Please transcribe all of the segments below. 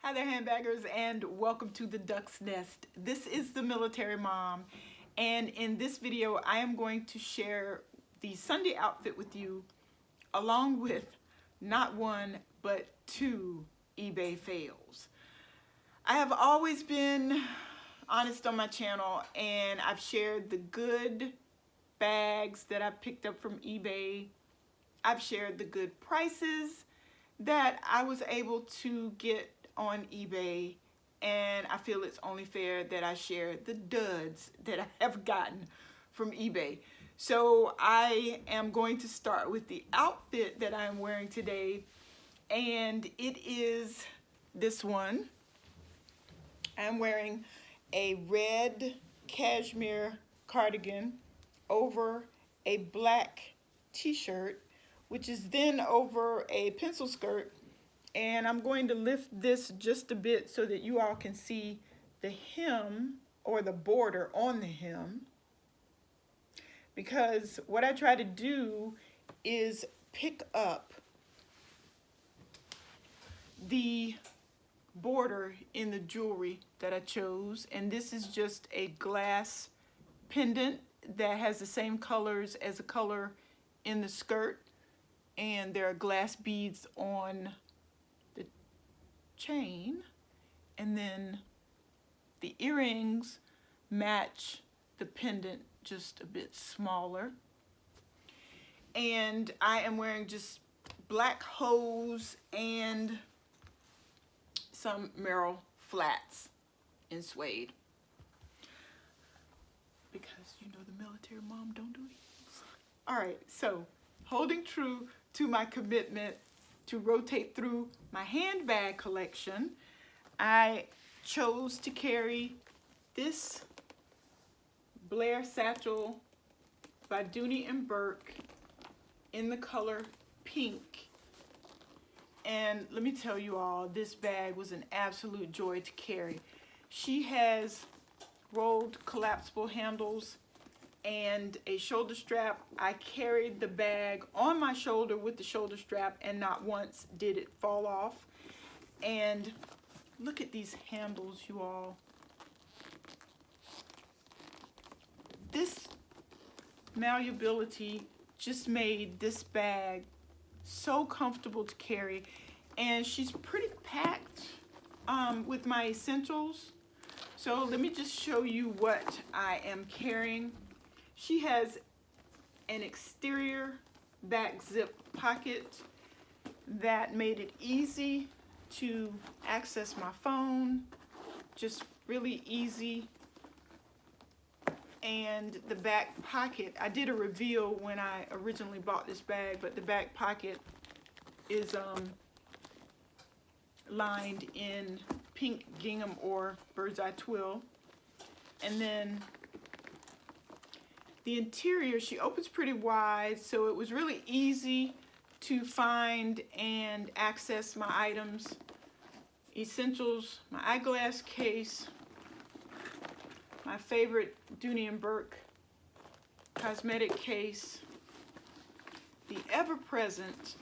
Hi there, handbaggers, and welcome to the Duck's Nest. This is the Military Mom, and in this video I am going to share the Sunday outfit with you along with not one but two eBay fails. I have always been honest on my channel, and I've shared the good bags that I picked up from eBay. I've shared the good prices that I was able to get on eBay, and I feel it's only fair that I share the duds that I have gotten from eBay. So I am going to start with the outfit that I'm wearing today, and it is this one. I'm wearing a red cashmere cardigan over a black t-shirt, which is then over a pencil skirt. And I'm going to lift this just a bit so that you all can see the hem or the border on the hem. Because what I try to do is pick up the border in the jewelry that I chose. And this is just a glass pendant that has the same colors as the color in the skirt. And there are glass beads on the chain, and then the earrings match the pendant just a bit smaller. And I am wearing just black hose and some Merrell flats in suede, because you know the military mom don't do these. All right, so holding true to my commitment to rotate through my handbag collection, I chose to carry this Blair Satchel by Dooney Bourke in the color pink. And let me tell you all, this bag was an absolute joy to carry. She has rolled collapsible handles and a shoulder strap. I carried the bag on my shoulder with the shoulder strap, and not once did it fall off. And look at these handles, you all. This malleability just made this bag so comfortable to carry, and she's pretty packed with my essentials. So let me just show you what I am carrying. She has an exterior back zip pocket that made it easy to access my phone, just really easy. And the back pocket, I did a reveal when I originally bought this bag, but the back pocket is lined in pink gingham or bird's eye twill. And then the interior, she opens pretty wide, so it was really easy to find and access my items, essentials, my eyeglass case, my favorite Dooney Bourke cosmetic case, the ever-present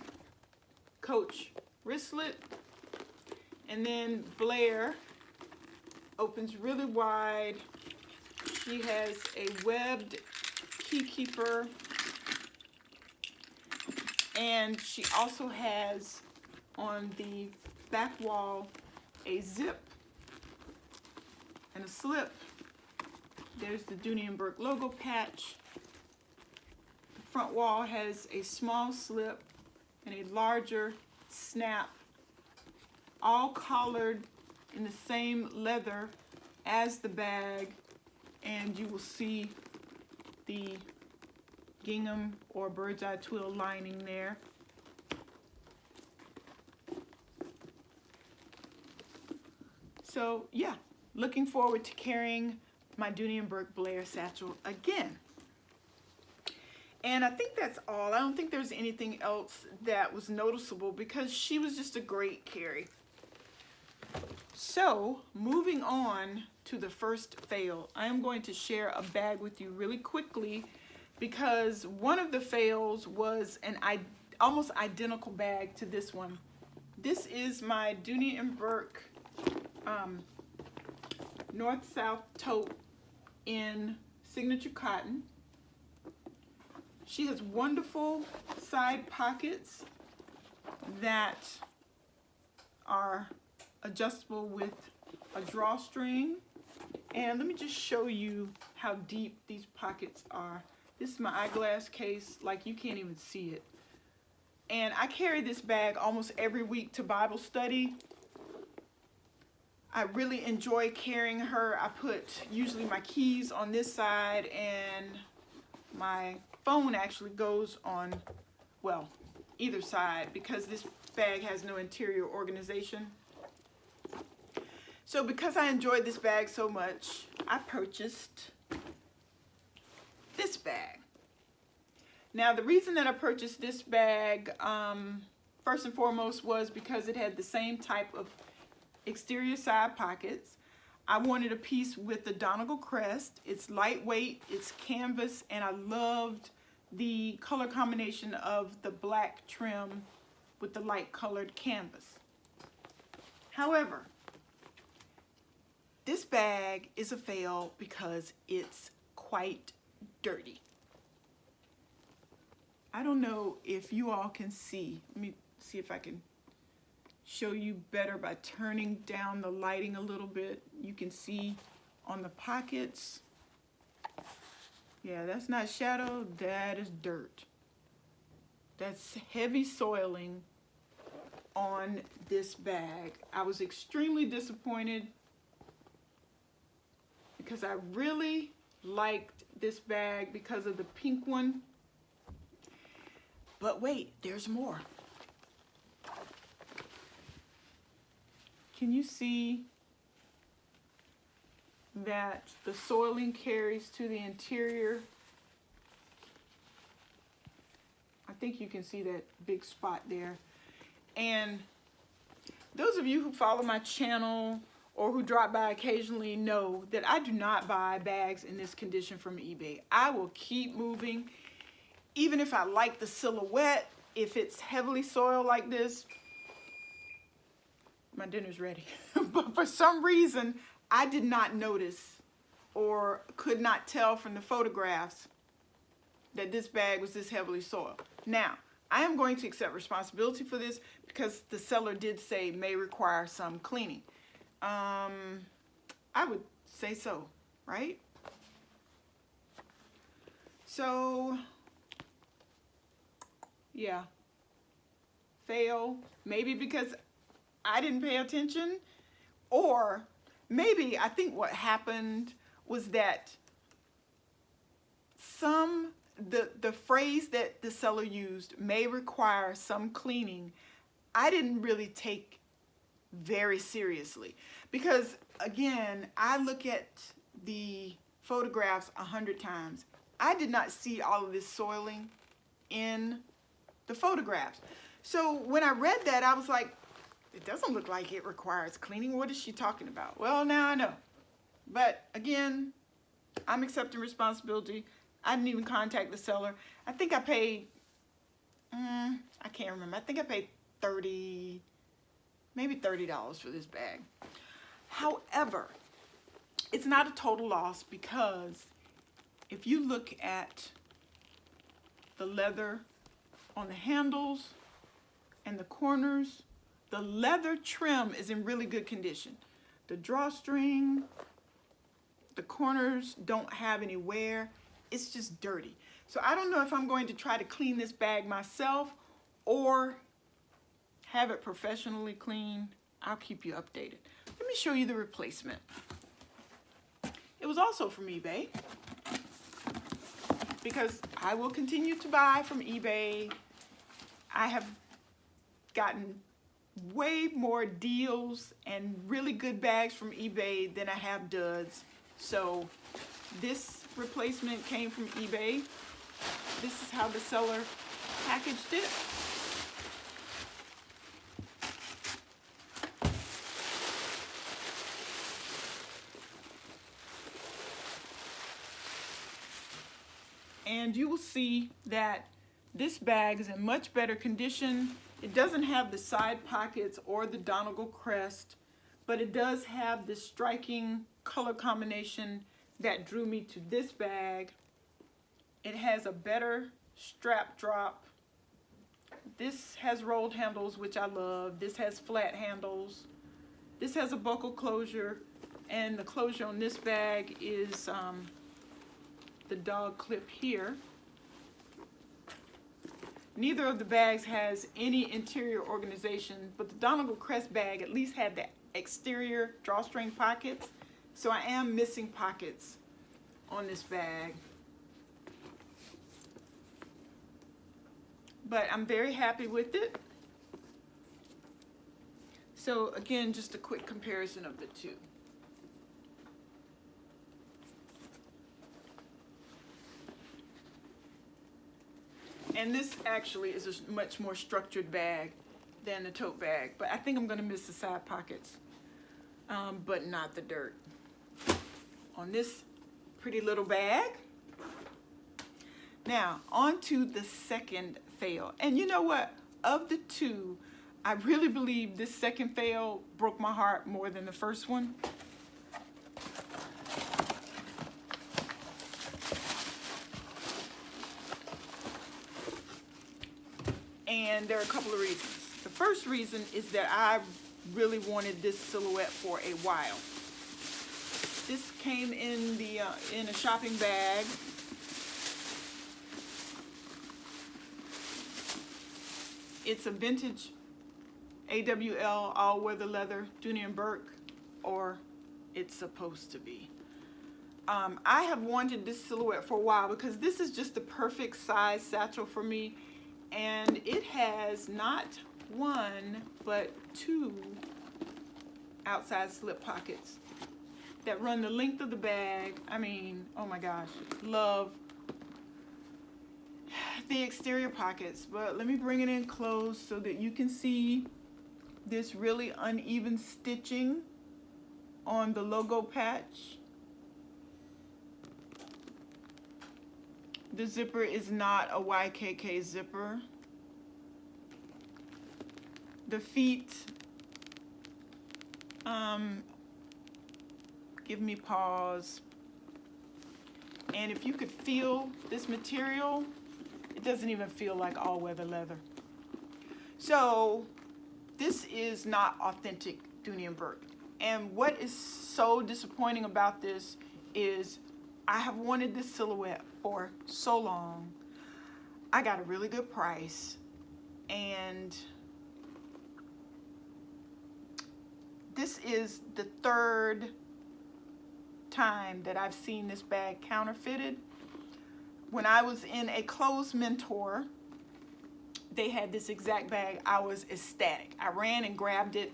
Coach wristlet, and then Blair opens really wide. She has a webbed key keeper, and she also has on the back wall a zip and a slip. There's the Dooney Bourke logo patch. The front wall has a small slip and a larger snap, all collared in the same leather as the bag, and you will see the gingham or bird's eye twill lining there. So yeah, looking forward to carrying my Dooney Bourke Blair Satchel again. And I think that's all. I don't think there's anything else that was noticeable, because she was just a great carry. So moving on to the first fail, I am going to share a bag with you really quickly, because one of the fails was an almost identical bag to this one. This is my Dooney Bourke North-South Tote in signature cotton. She has wonderful side pockets that are adjustable with a drawstring. And let me just show you how deep these pockets are. This is my eyeglass case, like you can't even see it. And I carry this bag almost every week to Bible study. I really enjoy carrying her. I put usually my keys on this side, and my phone actually goes on, well, either side, because this bag has no interior organization. So because I enjoyed this bag so much, I purchased this bag. Now, the reason that I purchased this bag, first and foremost, was because it had the same type of exterior side pockets. I wanted a piece with the Donegal crest. It's lightweight, it's canvas, and I loved the color combination of the black trim with the light colored canvas. However, this bag is a fail because it's quite dirty. I don't know if you all can see. Let me see if I can show you better by turning down the lighting a little bit. You can see on the pockets. Yeah, that's not shadow, that is dirt. That's heavy soiling on this bag. I was extremely disappointed because I really liked this bag because of the pink one. But wait, there's more. Can you see that the soiling carries to the interior? I think you can see that big spot there. And those of you who follow my channel or who drop by occasionally know that I do not buy bags in this condition from eBay. I will keep moving. Even if I like the silhouette, if it's heavily soiled like this, my dinner's ready. But for some reason, I did not notice or could not tell from the photographs that this bag was this heavily soiled. Now, I am going to accept responsibility for this because the seller did say may require some cleaning. I would say so, right? So, yeah, fail. Maybe because I didn't pay attention, or maybe I think what happened was that the phrase that the seller used, may require some cleaning, I didn't really take very seriously, because again, I look at the photographs 100 times. I did not see all of this soiling in the photographs. So when I read that, I was like, it doesn't look like it requires cleaning. What is she talking about? Well, now I know. But again, I'm accepting responsibility. I didn't even contact the seller. I think I paid, I can't remember. I think I paid maybe $30 for this bag. However, it's not a total loss, because if you look at the leather on the handles and the corners, the leather trim is in really good condition. The drawstring, the corners don't have any wear. It's just dirty. So I don't know if I'm going to try to clean this bag myself or have it professionally cleaned. I'll keep you updated. Let me show you the replacement. It was also from eBay, because I will continue to buy from eBay. I have gotten way more deals and really good bags from eBay than I have duds. So this replacement came from eBay. This is how the seller packaged it. And you will see that this bag is in much better condition. It doesn't have the side pockets or the Donegal crest, but it does have this striking color combination that drew me to this bag. It has a better strap drop. This has rolled handles, which I love. This has flat handles. This has a buckle closure, and the closure on this bag is the dog clip here. Neither of the bags has any interior organization, but the Donegal Crest bag at least had the exterior drawstring pockets, so I am missing pockets on this bag. But I'm very happy with it. So again, just a quick comparison of the two. And this actually is a much more structured bag than the tote bag, but I think I'm gonna miss the side pockets, but not the dirt. On this pretty little bag. Now, on to the second fail. And you know what? Of the two, I really believe this second fail broke my heart more than the first one. And there are a couple of reasons. The first reason is that I really wanted this silhouette for a while. This came in the in a shopping bag. It's a vintage AWL all-weather leather Dooney Bourke, or it's supposed to be. I have wanted this silhouette for a while because this is just the perfect size satchel for me, and it has not one but two outside slip pockets that run the length of the bag. I mean, oh my gosh, love the exterior pockets. But let me bring it in close so that you can see this really uneven stitching on the logo patch. The zipper is not a YKK zipper. The feet give me pause. And if you could feel this material, it doesn't even feel like all-weather leather. So this is not authentic Dooney Bourke. And what is so disappointing about this is I have wanted this silhouette for so long. I got a really good price, and this is the third time that I've seen this bag counterfeited. When I was in a clothes mentor, they had this exact bag. I was ecstatic. I ran and grabbed it,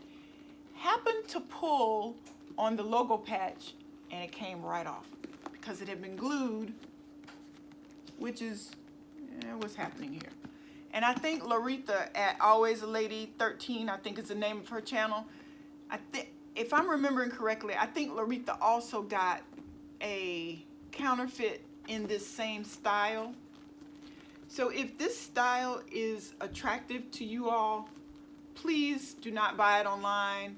happened to pull on the logo patch, and it came right off because it had been glued, which is what's happening here. And I think Laretha at Always a Lady 13, I think is the name of her channel. I think, if I'm remembering correctly, I think Laretha also got a counterfeit in this same style. So if this style is attractive to you all, please do not buy it online.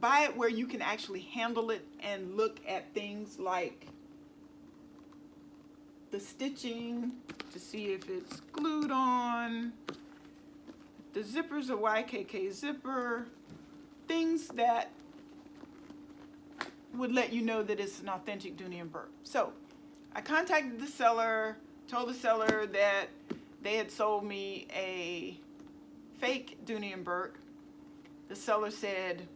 Buy it where you can actually handle it and look at things like the stitching to see if it's glued on. The zipper's a YKK zipper. Things that would let you know that it's an authentic Dooney Bourke. So I contacted the seller, told the seller that they had sold me a fake Dooney Bourke. The seller said,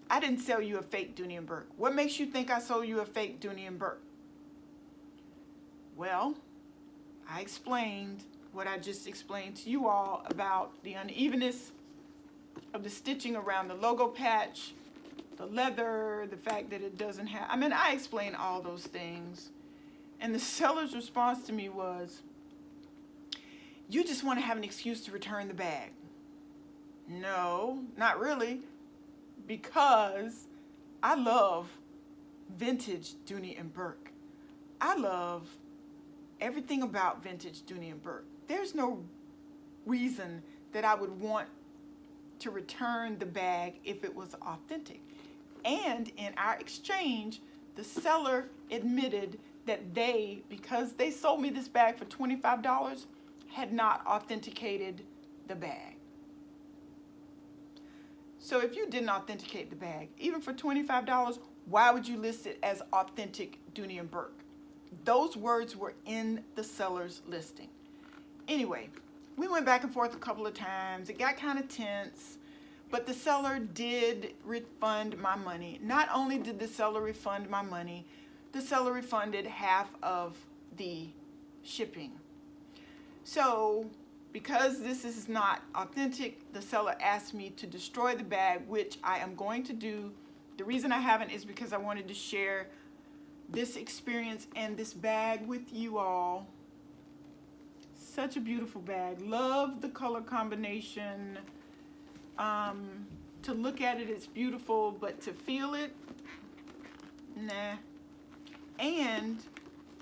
I didn't sell you a fake Dooney Bourke. What makes you think I sold you a fake Dooney Bourke? Well, I explained what I just explained to you all about the unevenness of the stitching around the logo patch, the leather, the fact that it doesn't have, I explained all those things. And the seller's response to me was, you just want to have an excuse to return the bag. No, not really, because I love vintage Dooney Bourke. I love everything about vintage Dooney Bourke. There's no reason that I would want to return the bag if it was authentic. And in our exchange, the seller admitted that they, because they sold me this bag for $25, had not authenticated the bag. So if you didn't authenticate the bag, even for $25, why would you list it as authentic Dooney & Bourke? Those words were in the seller's listing. Anyway, we went back and forth a couple of times. It got kind of tense, but the seller did refund my money. Not only did the seller refund my money, the seller refunded half of the shipping. So because this is not authentic, the seller asked me to destroy the bag, which I am going to do. The reason I haven't is because I wanted to share this experience and this bag with you all. Such a beautiful bag. Love the color combination. To look at it, it's beautiful, but to feel it, nah. And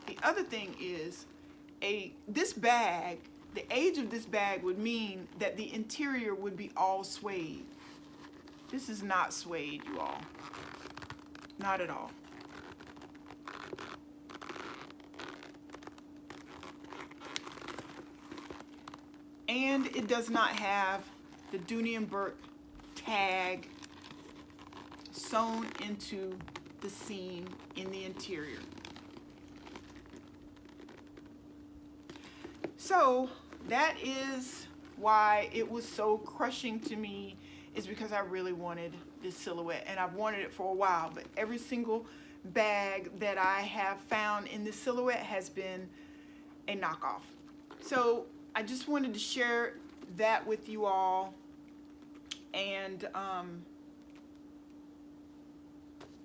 the other thing is, this bag, the age of this bag would mean that the interior would be all suede. This is not suede, you all. Not at all. And it does not have the Dooney & Bourke tag sewn into the seam in the interior. So that is why it was so crushing to me, is because I really wanted this silhouette, and I've wanted it for a while, but every single bag that I have found in this silhouette has been a knockoff. So I just wanted to share that with you all, and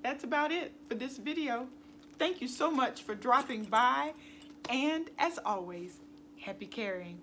that's about it for this video. Thank you so much for dropping by, and as always, happy carrying.